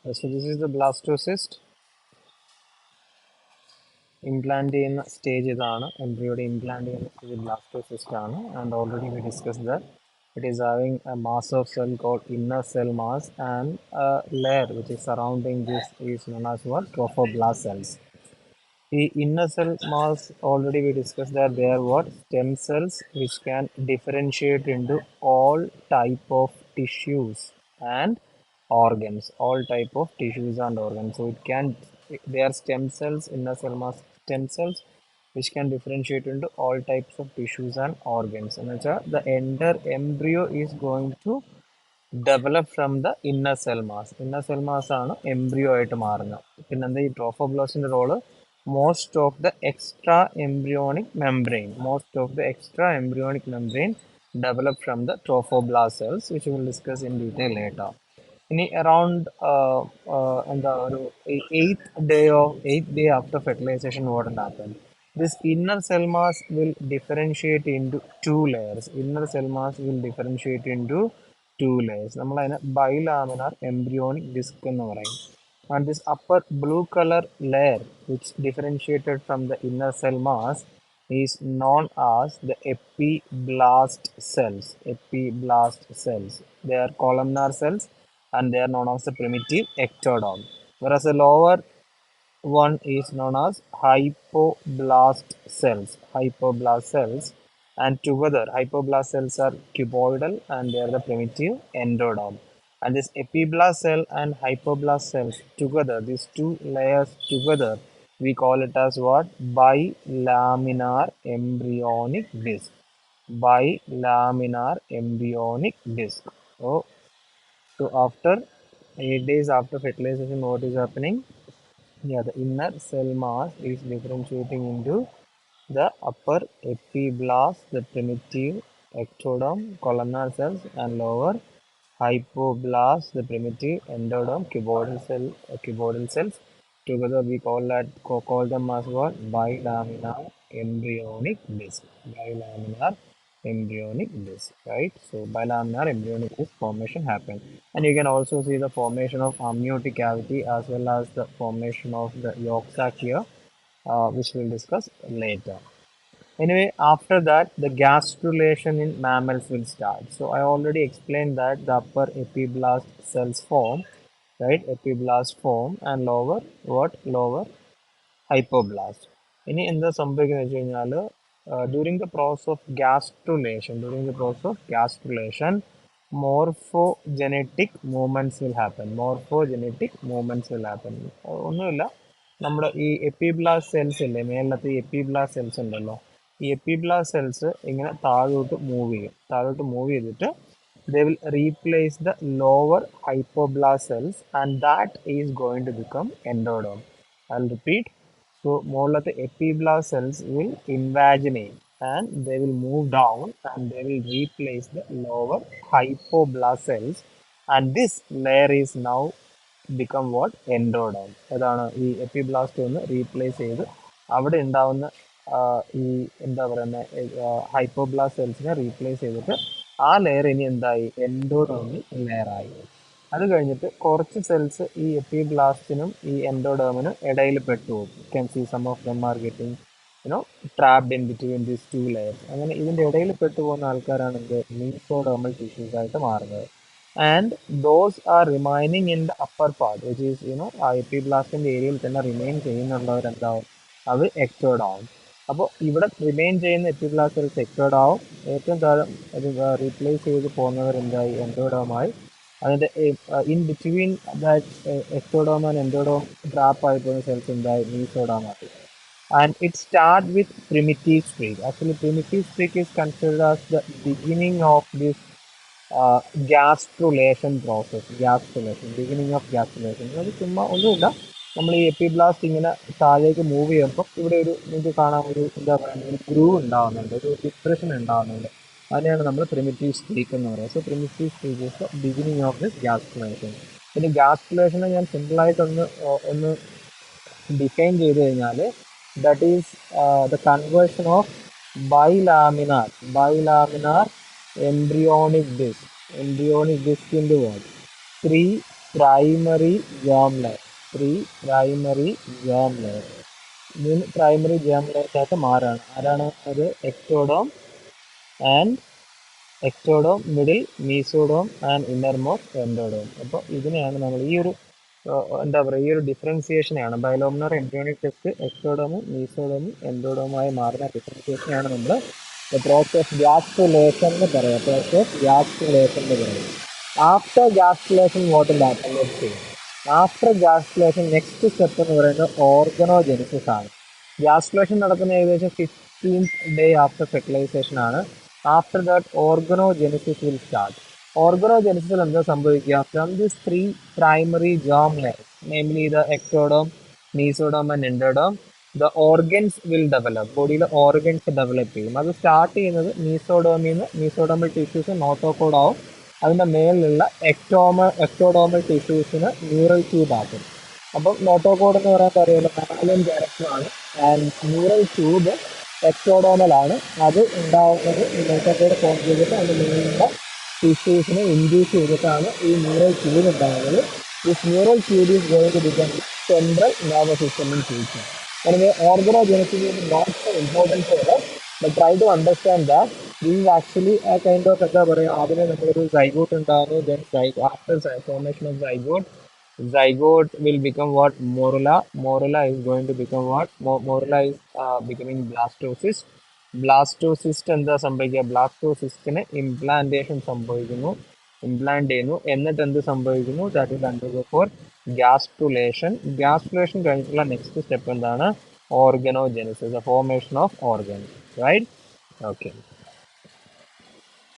So this is the blastocyst. Implant ചെയ്യുന്ന stage ഇതാണ്. എംബ്രിയോയുടെ implant ചെയ്യുന്ന സ്റ്റേജ് ബ്ലാസ്റ്റോസിസ്റ്റ് ആണ്. And already we discussed that it is having a mass of cell called inner cell mass, and a layer which is surrounding this is known as what? Trophoblast cells. The inner cell mass, already we discussed that they are what? Stem cells which can differentiate into all type of tissues and organs. All type of tissues and organs. So it can, they are stem cells, inner cell mass stem cells which can differentiate into all types of tissues and organs. And the entire embryo is going to develop from the inner cell mass. Inner cell mass ആണ് embryo ആയിട്ട് മാറുന്നത്. പിന്നെ എന്താ ഈ ട്രോഫോബ്ലാസ്റ്റിന്റെ role? Most of the extra embryonic membrane, most of the extra embryonic membrane develop from the trophoblast cells, which we will discuss in detail later. ഇനി around എന്താ ഒരു eighth day after fertilization, what will happen? This inner cell mass will differentiate into two layers. Inner cell mass will differentiate into two layers. നമ്മൾ അതിനെ ബൈലാമിനാർ embryonic disk എന്ന് പറയും. And this upper blue color layer, which differentiated from the inner cell mass, is known as the epiblast cells. Epiblast cells. They are columnar cells and they are known as the primitive ectoderm. Whereas the lower one is known as hypoblast cells. Hypoblast cells, and together hypoblast cells are cuboidal and they are the primitive endoderm. And this epiblast cell and hypoblast cells together, these two layers together, we call it as what? Bilaminar embryonic disc. Bilaminar embryonic disc. So after 8 days after fertilization, what is happening? Yeah, the inner cell mass is differentiating into the upper epiblast, the primitive ectoderm, columnar cells, and lower hypoblast, the primitive endoderm, cuboidal cells. Together, we call them as what? Bilaminar embryonic disc. Bilaminar embryonic disc, right? So bilaminar embryonic disc formation happens, and you can also see the formation of amniotic cavity as well as the formation of the yolk sac here, which we'll discuss later. Anyway, after that, the gastrulation in mammals will start. So I already explained that the upper epiblast cells form, right? Epiblast form, and lower what? Lower hypoblast. ഇനി എന്താ സംഭവിക്കുന്നത് വെച്ച് കഴിഞ്ഞാൽ during the process of gastrulation, morphogenetic movements will happen. ഒന്നുമില്ല, നമ്മുടെ ഈ epiblast cells ഇല്ലേ, മേലത്തെ ഈ എപ്പിബ്ലാസ്റ്റ് സെൽസ് ഉണ്ടല്ലോ, ഈ എപ്പിബ്ലാസ്റ്റ് സെൽസ് ഇങ്ങനെ താഴോട്ട് മൂവ് ചെയ്തിട്ട് they will replace the lower hypoblast cells, and that is going to become endoderm. I'll repeat. So more of the epiblast cells will invaginate and they will move down and they will replace the lower hypoblast cells, and this layer is now become what? Endoderm. അതാണ് ഈ epiblast ഒന്ന് replace ചെയ്ത് അവിടെ ഉണ്ടാവുന്ന ഈ എന്താ പറയുന്ന ഹൈപ്പോബ്ലാസ്റ്റ് സെൽസിനെ replace ചെയ്തിട്ട് ആ ലെയർ ഇനി എന്തായി? എൻഡോഡേർമിൽ ലെയർ ആയി. അത് കഴിഞ്ഞിട്ട് കുറച്ച് സെൽസ് ഈ എപ്പിബ്ലാസ്റ്റിനും ഈ എൻഡോഡേമിനും ഇടയിൽ പെട്ടുപോകും. You can see some of them are getting trapped in between these two layers. അങ്ങനെ ഇതിന്റെ ഇടയിൽ പെട്ടുപോകുന്ന ആൾക്കാരാണ് എന്ത്? മീസോഡേർമൽ ടിഷ്യൂസ് ആയിട്ട് മാറുന്നത്. And those are remaining in the upper part, which is ആ എപ്പിബ്ലാസ്റ്റിന്റെ ഏരിയയിൽ തന്നെ റിമെയിൻ ചെയ്യുന്നുള്ളവരെന്താവും? അത് എക്ടോഡാവും. അപ്പോൾ ഇവിടെ റിമെയിൻ ചെയ്യുന്ന എപ്പിബ്ലാസ്റ്റ് സെൽസ് എക്ടോഡാവും. ഏറ്റവും താഴെ റീപ്ലേസ് ചെയ്ത് പോകുന്നവർ എന്തായി? എൻഡോഡോമായി. അതിന്റെ in between that ectoderm and endoderm trap ആയി പോകുന്ന സെൽസ് എന്തായി? മീസോഡോമായി. And it starts with primitive streak. Actually, primitive streak is considered as the beginning of this gastrulation process. Beginning of gastrulation. അത് ചുമ്മാ ഒന്നുമില്ല, നമ്മൾ ഈ എപ്പിബ്ലാസ്റ്റ് ഇങ്ങനെ താഴേക്ക് മൂവ് ചെയ്യുമ്പോൾ ഇവിടെ ഒരു നിങ്ങൾക്ക് കാണാൻ ഒരു എന്താ പറയുക, ഒരു ഗ്രൂവ് ഉണ്ടാകുന്നുണ്ട്, ഒരു ഡിപ്രഷൻ ഉണ്ടാകുന്നുണ്ട്. അതിനെയാണ് നമ്മൾ പ്രിമിറ്റീവ് സ്ട്രീക്ക് എന്ന് പറയുന്നത്. So primitive streak is the beginning of this gastrulation. പിന്നെ ഗാസ്ട്രുലേഷനെ ഞാൻ സിമ്പിളായിട്ടൊന്ന് ഒന്ന് ഡിഫൈൻ ചെയ്ത് കഴിഞ്ഞാൽ, that is the conversion of bilaminar embryonic disc into what? Three primary germ layers. Three primary germ layers. മൂന്ന് പ്രൈമറി ജേം layers ആയിട്ട് മാറാണ്. ആരാണ് അത്? Ectoderm and ectoderm, middle mesoderm and innermost endoderm. അപ്പോൾ ഇതിനെയാണ് നമ്മൾ ഈ ഒരു എന്താ പറയുക, ഈ ഒരു ഡിഫറൻസിയേഷനെയാണ് ബയലോമിനർ എംബ്രിയോണിക് ടെസ്റ്റ് എക്ടോഡോമും മീസോഡോമും എൻഡോഡോമായി മാറുന്ന ഡിഫറൻസിയേഷനെയാണ് നമ്മൾ പ്രോസസ് ഗ്യാസ്ട്രുലേഷൻ എന്ന് പറയുക. പ്രോസസ് ഗ്യാസ്ട്രുലേഷൻ എന്ന് പറയും. After gastrulation what will happen? Let's see. After gastrulation next step എന്ന് പറയുന്നത് ഓർഗനോജെനിസിസ് ആണ്. ഗ്യാസ്ട്രുലേഷൻ നടക്കുന്ന ഏകദേശം 15th ഡേ ആഫ്റ്റർ ഫെർട്ടിലൈസേഷൻ ആണ്. After that organogenesis will start. ഓർഗനോജെനിസിസിൽ എന്താ സംഭവിക്കുക? From this three primary germ layers, namely the ectodome, mesodome and endodome, the organs will develop. ബോഡിയിലെ ഓർഗൻസ് ഡെവലപ്പ് ചെയ്യും. അത് സ്റ്റാർട്ട് ചെയ്യുന്നത് മീസോഡോമിൽ നിന്ന്. മീസോഡോമൽ ടിഷ്യൂസ് നോട്ടോകോഡ് ആവും. അതിൻ്റെ മേലിലുള്ള എക്ടോഡോമൽ ടിഷ്യൂസിന് ന്യൂറൽ ട്യൂബ് ആക്കും. അപ്പം നോട്ടോകോഡ് എന്ന് പറയാൻ അറിയാലോ, മാലിയൻ ക്യാരക്ടറാണ്. ആൻഡ് ന്യൂറൽ ട്യൂബ് എക്ടോഡോമലാണ്. അത് ഉണ്ടാവുന്നത് നോട്ടോകോഡ് ഫോം ചെയ്തിട്ട് അതിൻ്റെ മേലുള്ള ടിഷ്യൂസിനെ ഇൻഡ്യൂസ് ചെയ്തിട്ടാണ് ഈ ന്യൂറൽ ട്യൂബ് ഉണ്ടാകുന്നത്. This neural tube is going to become central nervous system in future. Anyway, organogenesis is not so important for us, but try to understand that this is actually a kind of എന്താ പറയുക, അതിനെ നമ്മളൊരു zygote ഉണ്ടാകുന്നു. Then after formation of zygote will become what? Morula. Morula is going to become what? Morula is becoming blastocyst. Blastocyst എന്താ സംഭവിക്കുക? ബ്ലാസ്റ്റോസിസ്റ്റിന് implantation സംഭവിക്കുന്നു, implant ചെയ്യുന്നു. എന്നിട്ട് എന്ത് സംഭവിക്കുന്നു? That will undergo for gastrulation. Gastrulation കഴിഞ്ഞിട്ടുള്ള നെക്സ്റ്റ് സ്റ്റെപ്പ് എന്താണ്? Organogenesis, the formation of organs. Right? Okay.